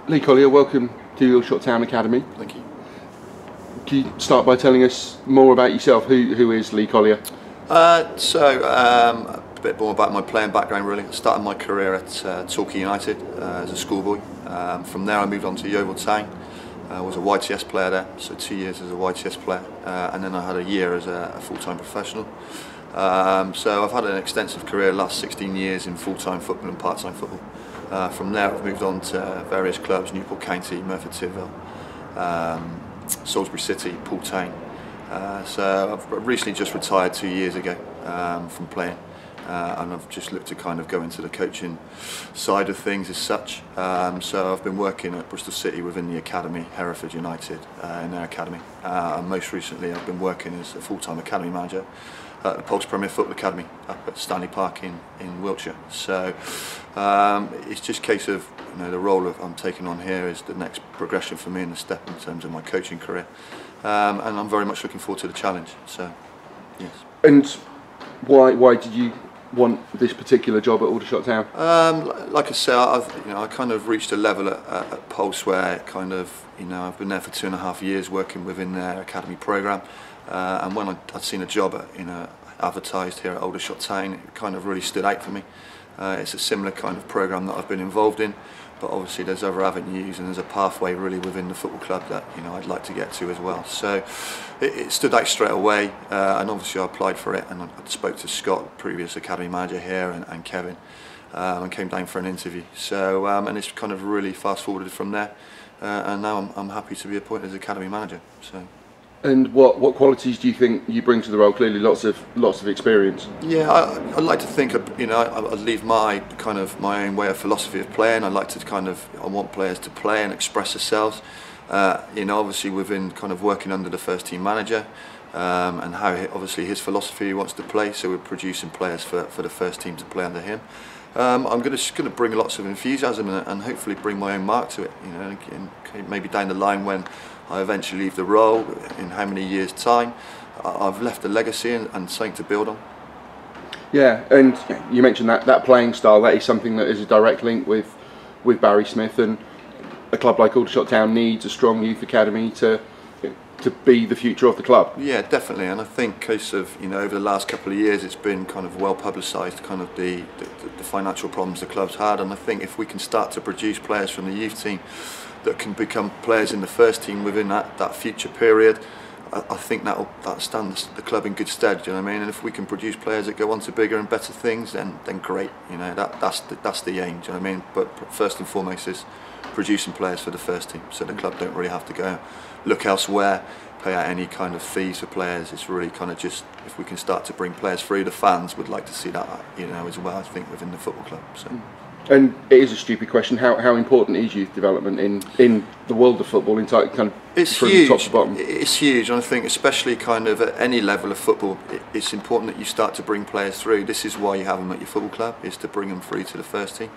Lee Collier, welcome to Aldershot Town Academy. Thank you. Can you start by telling us more about yourself? Who is Lee Collier? A bit more about my playing background really. I started my career at Torquay United as a schoolboy. From there I moved on to Yeovil Town. I was a YTS player there, so 2 years as a YTS player, and then I had a year as a full-time professional. So I've had an extensive career the last 16 years in full-time football and part-time football. From there I've moved on to various clubs: Newport County, Merthyr Tydfil, Salisbury City, Poole Town. So I've recently just retired 2 years ago from playing, and I've just looked to kind of go into the coaching side of things as such. So I've been working at Bristol City within the academy, Hereford United in their academy, and most recently I've been working as a full-time academy manager at the Pulse Premier Football Academy up at Stanley Park in Wiltshire. So it's just a case of, the role I'm taking on here is the next progression for me and the step in terms of my coaching career, and I'm very much looking forward to the challenge. So yes. And why did you want this particular job at Aldershot Town? Like I say, I kind of reached a level at Pulse where kind of, I've been there for 2.5 years working within their academy programme, and when I'd seen a job advertised here at Aldershot Town, it kind of really stood out for me. It's a similar kind of programme that I've been involved in, but obviously there's other avenues and there's a pathway really within the football club that I'd like to get to as well. So it stood out straight away, and obviously I applied for it, and I spoke to Scott, previous academy manager here, and Kevin, and came down for an interview. So and it's kind of really fast forwarded from there, and now I'm happy to be appointed as academy manager. So. And what qualities do you think you bring to the role? Clearly, lots of experience. Yeah, I'd like to think I'd leave my own way of philosophy of playing. I want players to play and express themselves. Obviously within kind of working under the first team manager, and how obviously his philosophy he wants to play. So we're producing players for the first team to play under him. I'm just going to bring lots of enthusiasm and hopefully bring my own mark to it. And maybe down the line when I eventually leave the role, in how many years' time, I've left a legacy and something to build on. Yeah, and you mentioned that playing style. That is something that is a direct link with Barry Smith, and a club like Aldershot Town needs a strong youth academy to be the future of the club. Yeah, definitely, and I think case of over the last couple of years it's been kind of well publicised, kind of the financial problems the club's had, and I think if we can start to produce players from the youth team that can become players in the first team within that future period, I think that stands the club in good stead. Do you know what I mean? And if we can produce players that go on to bigger and better things, then great. That's the aim. Do you know what I mean? But first and foremost is producing players for the first team, so the club don't really have to go look elsewhere, pay out any kind of fees for players. It's really kind of just, if we can start to bring players through, the fans would like to see that as well, I think, within the football club. So. And it is a stupid question. How important is youth development in the world of football, it's from huge. Top to bottom? It's huge, and I think especially kind of at any level of football, it's important that you start to bring players through. This is why you have them at your football club, is to bring them through to the first team.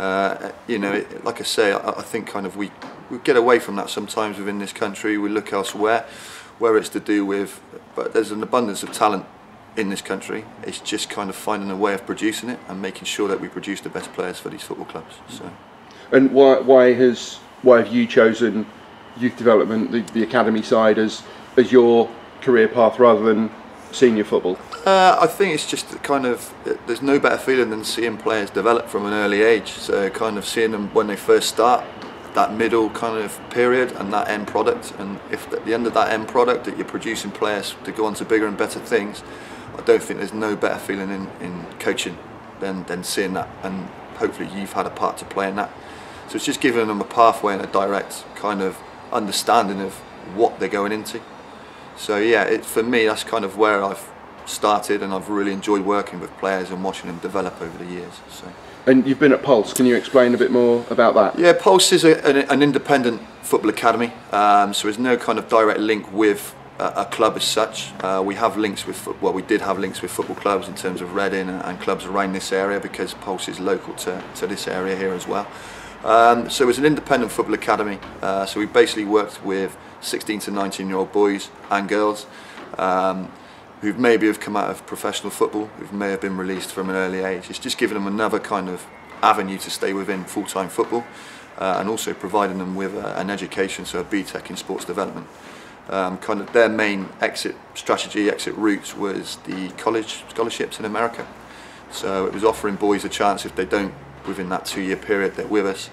Like I say, I think kind of we get away from that sometimes within this country. We look elsewhere, where it's to do with, but there's an abundance of talent in this country. It's just kind of finding a way of producing it and making sure that we produce the best players for these football clubs. So. And why have you chosen youth development, the academy side, as your career path rather than senior football? I think it's just kind of, there's no better feeling than seeing players develop from an early age. So kind of seeing them when they first start, that middle kind of period and that end product, and if at the end of that end product that you're producing players to go on to bigger and better things, I don't think there's no better feeling in coaching than seeing that, and hopefully you've had a part to play in that. So it's just giving them a pathway and a direct kind of understanding of what they're going into. So yeah, for me that's kind of where I've started, and I've really enjoyed working with players and watching them develop over the years. So. And you've been at Pulse. Can you explain a bit more about that? Yeah, Pulse is an independent football academy, so there's no kind of direct link with a club as such. We have links with, we did have links with football clubs in terms of Reading and clubs around this area, because Pulse is local to this area here as well. So it's an independent football academy, so we basically worked with 16 to 19-year-old boys and girls who maybe have come out of professional football, who may have been released from an early age. It's just giving them another kind of avenue to stay within full-time football, and also providing them with an education, so a BTEC in sports development. Kind of their main exit route was the college scholarships in America. So it was offering boys a chance, if they don't, within that 2-year period they're with us,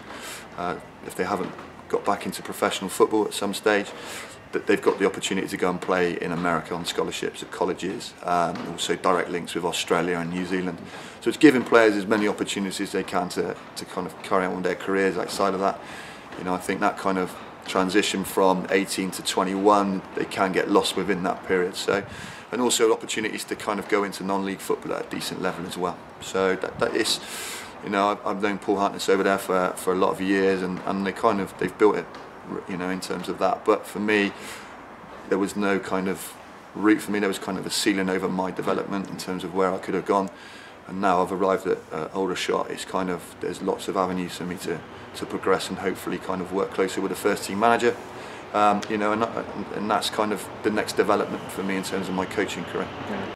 if they haven't got back into professional football at some stage, that they've got the opportunity to go and play in America on scholarships at colleges, also direct links with Australia and New Zealand. So it's giving players as many opportunities as they can to kind of carry on with their careers outside of that. You know, I think that kind of transition from 18 to 21, they can get lost within that period. So, and also opportunities to kind of go into non-league football at a decent level as well. So that is, you know, I've known Paul Hartness over there for a lot of years, and they've built it, you know, in terms of that. But for me, there was no kind of route for me. There was kind of a ceiling over my development in terms of where I could have gone. And now I've arrived at Aldershot. It's kind of, there's lots of avenues for me to progress and hopefully kind of work closer with the first team manager. You know, and that's kind of the next development for me in terms of my coaching career.